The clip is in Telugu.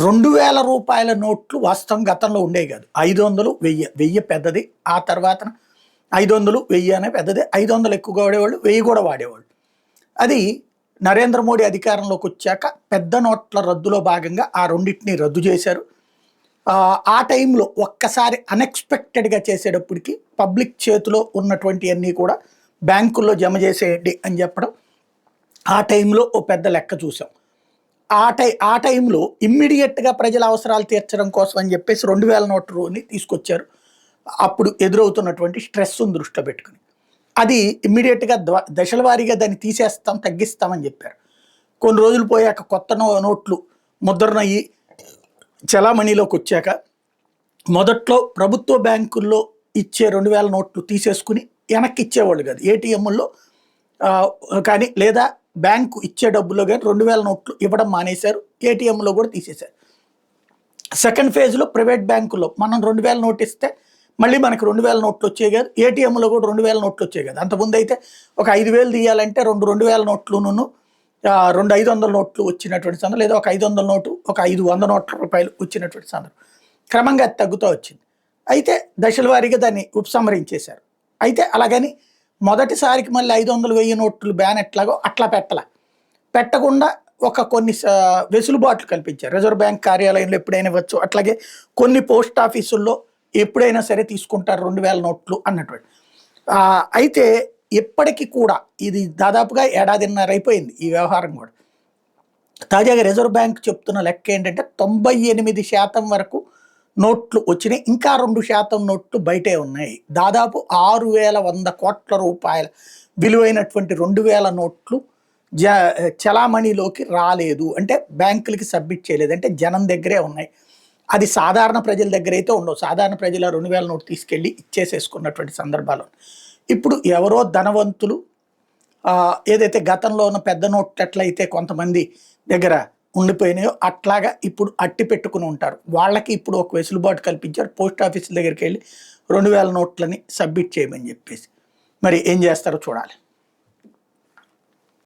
రూ. 2000 నోట్లు వాస్తవం గతంలో ఉండేవి కాదు. 500, 1000. 1000 పెద్దది. ఆ తర్వాత 500, 1000 అనే పెద్దది. 500 ఎక్కువగా వాడేవాళ్ళు, 1000 కూడా వాడేవాళ్ళు. అది నరేంద్ర మోడీ అధికారంలోకి వచ్చాక పెద్ద నోట్ల రద్దులో భాగంగా ఆ రెండింటిని రద్దు చేశారు. ఆ టైంలో ఒక్కసారి అన్ఎక్స్పెక్టెడ్గా చేసేటప్పటికి పబ్లిక్ చేతిలో ఉన్నటువంటి అన్నీ కూడా బ్యాంకుల్లో జమ చేసేయండి అని చెప్పడం. ఆ టైంలో ఓ పెద్ద లెక్క చూసాం. ఆ టైంలో ఇమ్మీడియట్గా ప్రజల అవసరాలు తీర్చడం కోసం అని చెప్పేసి 2000 నోట్లని తీసుకొచ్చారు. అప్పుడు ఎదురవుతున్నటువంటి స్ట్రెస్ను దృష్టిలో పెట్టుకుని అది ఇమ్మీడియట్గా దశల వారీగా దాన్ని తీసేస్తాం, తగ్గిస్తామని చెప్పారు. కొన్ని రోజులు పోయాక కొత్త నోట్లు ముద్రణ అయ్యి చలామణిలోకి వచ్చాక మొదట్లో ప్రభుత్వ బ్యాంకుల్లో ఇచ్చే 2000 నోట్లు తీసేసుకుని వెనక్కి ఇచ్చేవాళ్ళు కాదు, ఏటీఎంల్లో కానీ లేదా బ్యాంకు ఇచ్చే డబ్బులో కానీ 2000 నోట్లు ఇవ్వడం మానేశారు. ఏటీఎంలో కూడా తీసేశారు. సెకండ్ ఫేజ్లో ప్రైవేట్ బ్యాంకుల్లో మనం 2000 నోట్ ఇస్తే మళ్ళీ మనకి 2000 నోట్లు వచ్చాయి కాదు, ఏటీఎంలో కూడా 2000 నోట్లు వచ్చాయి కదా. అంతకుముందు అయితే ఒక 5000 తీయాలంటే 2000 నోట్లును 2 500 నోట్లు వచ్చినటువంటి సందర్భం, లేదా ఒక 500 నోటు ఒక 500 నోట్ల రూపాయలు వచ్చినటువంటి సందర్భం. క్రమంగా అది తగ్గుతూ వచ్చింది. అయితే దశల వారీగా దాన్ని ఉపసంహరించేశారు. అయితే అలాగని మొదటిసారికి మళ్ళీ 500, 1000 నోట్లు బ్యాన్ ఎట్లాగో అట్లా పెట్టకుండా కొన్ని వెసులుబాట్లు కల్పించారు. రిజర్వ్ బ్యాంక్ కార్యాలయంలో ఎప్పుడైనా ఇవ్వచ్చు, అట్లాగే కొన్ని పోస్ట్ ఆఫీసుల్లో ఎప్పుడైనా సరే తీసుకుంటారు 2000 నోట్లు అన్నటువంటి. అయితే ఎప్పటికీ కూడా ఇది దాదాపుగా 1.5 ఏడాది అయిపోయింది ఈ వ్యవహారం కూడా. తాజాగా రిజర్వ్ బ్యాంక్ చెప్తున్న లెక్క ఏంటంటే 98% వరకు నోట్లు వచ్చినాయి, ఇంకా 2% నోట్లు బయటే ఉన్నాయి. దాదాపు 6100 కోట్ల రూపాయల విలువైనటువంటి 2000 నోట్లు చలామణిలోకి రాలేదు. అంటే బ్యాంకులకి సబ్మిట్ చేయలేదు, అంటే జనం దగ్గరే ఉన్నాయి. అది సాధారణ ప్రజల దగ్గర అయితే ఉండవు. సాధారణ ప్రజల 2000 నోటు తీసుకెళ్ళి ఇచ్చేసేసుకున్నటువంటి సందర్భాలు. ఇప్పుడు ఎవరో ధనవంతులు ఏదైతే గతంలో ఉన్న పెద్ద నోట్లు ఎట్లయితే కొంతమంది దగ్గర ఉండిపోయినాయో అట్లాగా ఇప్పుడు అట్టి పెట్టుకుని ఉంటారు. వాళ్ళకి ఇప్పుడు ఒక వెసులుబాటు కల్పించారు. పోస్ట్ ఆఫీసుల దగ్గరికి వెళ్ళి 2000 నోట్లని సబ్మిట్ చేయమని చెప్పేసి. మరి ఏం చేస్తారో చూడాలి.